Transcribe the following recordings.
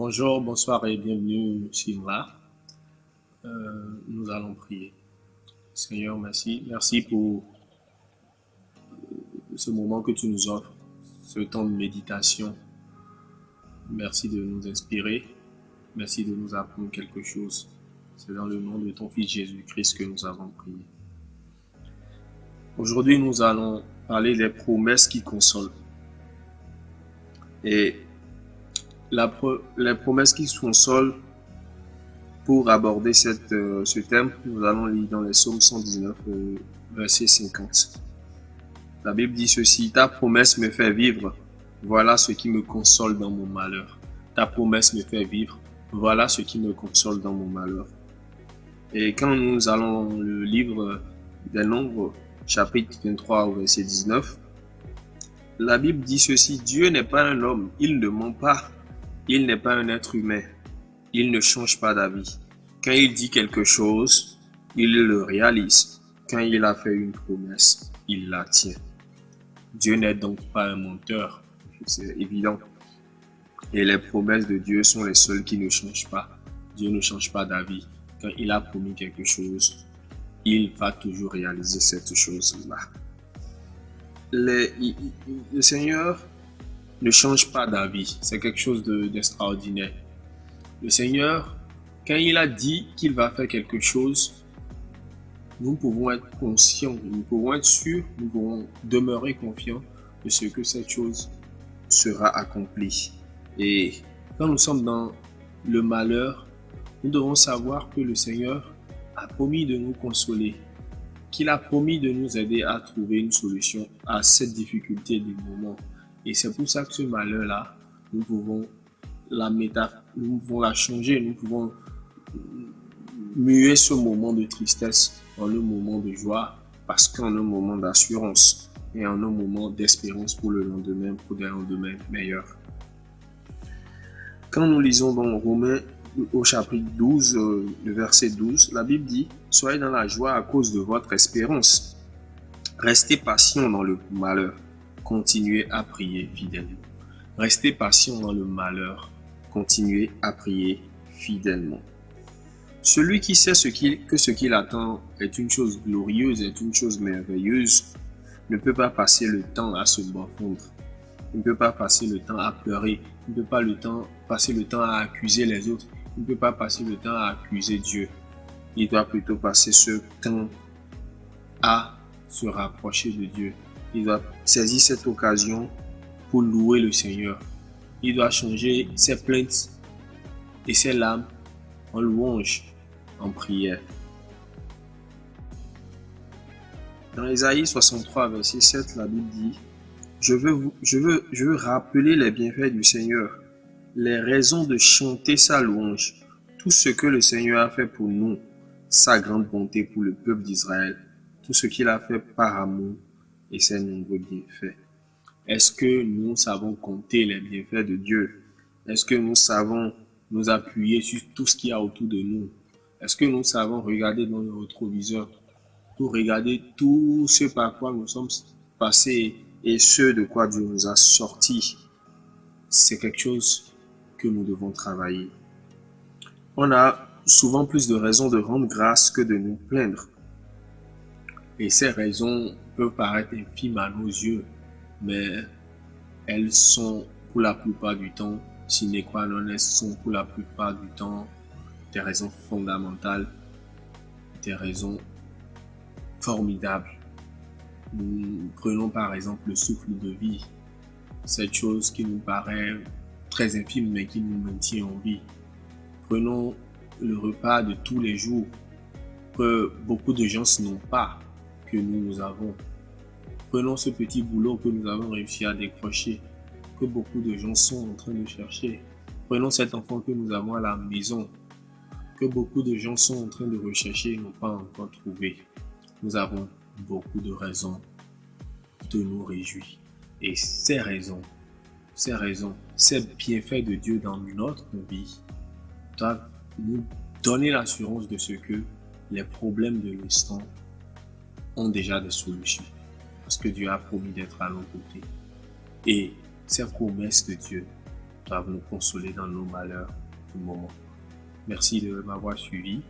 Bonjour, bonsoir et bienvenue Simla. Nous allons prier. Seigneur, merci. Merci pour ce moment que tu nous offres, ce temps de méditation. Merci de nous inspirer. Merci de nous apprendre quelque chose. C'est dans le nom de ton Fils Jésus-Christ que nous avons prié. Aujourd'hui, nous allons parler des promesses qui consolent. Et les promesses qui consolent, pour aborder ce thème, nous allons lire dans les psaumes 119, verset 50. La Bible dit ceci: ta promesse me fait vivre, voilà ce qui me console dans mon malheur. Ta promesse me fait vivre, voilà ce qui me console dans mon malheur. Et quand nous allons dans le livre des Nombres, chapitre 23, verset 19, la Bible dit ceci: Dieu n'est pas un homme, il ne ment pas, il n'est pas un être humain. Il ne change pas d'avis. Quand il dit quelque chose, il le réalise. Quand il a fait une promesse, il la tient. Dieu n'est donc pas un menteur, c'est évident. Et les promesses de Dieu sont les seules qui ne changent pas. Dieu ne change pas d'avis. Quand il a promis quelque chose, il va toujours réaliser cette chose-là. Le Seigneur ne change pas d'avis. C'est quelque chose d'extraordinaire. Le Seigneur, quand il a dit qu'il va faire quelque chose, nous pouvons être conscients, nous pouvons être sûrs, nous pouvons demeurer confiants de ce que cette chose sera accomplie. Et quand nous sommes dans le malheur, nous devons savoir que le Seigneur a promis de nous consoler, qu'il a promis de nous aider à trouver une solution à cette difficulté du moment. Et c'est pour ça que ce malheur-là, nous pouvons nous pouvons la changer, nous pouvons muer ce moment de tristesse en un moment de joie, parce qu'en un moment d'assurance et en un moment d'espérance pour le lendemain, pour des lendemains meilleurs. Quand nous lisons dans Romains au chapitre 12, le verset 12, la Bible dit: soyez dans la joie à cause de votre espérance. Restez patient dans le malheur, continuez à prier fidèlement. Restez patient dans le malheur, continuez à prier fidèlement. Celui qui sait que ce qu'il attend est une chose glorieuse, est une chose merveilleuse, ne peut pas passer le temps à se morfondre. Il ne peut pas passer le temps à pleurer. Il ne peut pas passer le temps à accuser les autres. Il ne peut pas passer le temps à accuser Dieu. Il doit plutôt passer ce temps à se rapprocher de Dieu. Il doit saisir cette occasion pour louer le Seigneur. Il doit changer ses plaintes et ses larmes en louange, en prière. Dans Ésaïe 63, verset 7, la Bible dit: je veux rappeler les bienfaits du Seigneur, les raisons de chanter sa louange, tout ce que le Seigneur a fait pour nous, sa grande bonté pour le peuple d'Israël, tout ce qu'il a fait par amour et ses nombreux bienfaits. Est-ce que nous savons compter les bienfaits de Dieu? Est-ce que nous savons nous appuyer sur tout ce qu'il y a autour de nous? Est-ce que nous savons regarder dans le rétroviseur pour regarder tout ce par quoi nous sommes passés et ce de quoi Dieu nous a sortis? C'est quelque chose que nous devons travailler. On a souvent plus de raisons de rendre grâce que de nous plaindre. Et ces raisons peuvent paraître infimes à nos yeux, mais elles sont pour la plupart du temps sine qua non, elles sont pour la plupart du temps des raisons fondamentales, des raisons formidables. Nous prenons par exemple le souffle de vie, cette chose qui nous paraît très infime mais qui nous maintient en vie. Prenons le repas de tous les jours que beaucoup de gens n'ont pas, que nous avons. Prenons ce petit boulot que nous avons réussi à décrocher, que beaucoup de gens sont en train de chercher. Prenons cet enfant que nous avons à la maison, que beaucoup de gens sont en train de rechercher et n'ont pas encore trouvé. Nous avons beaucoup de raisons de nous réjouir. Et ces raisons, ces bienfaits de Dieu dans notre vie doivent nous donner l'assurance de ce que les problèmes de l'instant ont déjà des solutions. Parce que Dieu a promis d'être à nos côtés. Et ces promesses de Dieu doivent nous consoler dans nos malheurs du moment. Merci de m'avoir suivi.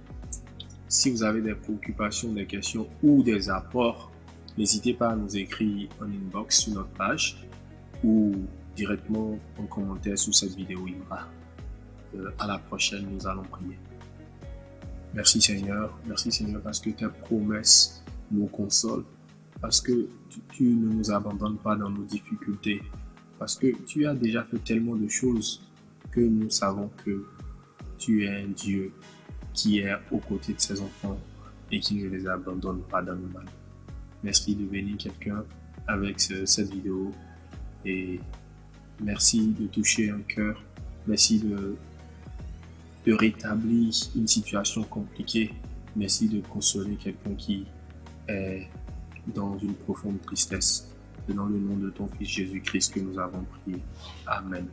Si vous avez des préoccupations, des questions ou des apports, n'hésitez pas à nous écrire en inbox sur notre page ou directement en commentaire sous cette vidéo Ibra. À la prochaine, nous allons prier. Merci Seigneur parce que tes promesses nous consolent, parce que tu ne nous abandonnes pas dans nos difficultés, parce que tu as déjà fait tellement de choses que nous savons que tu es un Dieu qui est aux côtés de ses enfants et qui ne les abandonne pas dans le mal. Merci de bénir quelqu'un avec cette vidéo et merci de toucher un cœur. Merci de rétablir une situation compliquée. Merci de consoler quelqu'un qui est dans une profonde tristesse. C'est dans le nom de ton Fils Jésus-Christ que nous avons prié. Amen.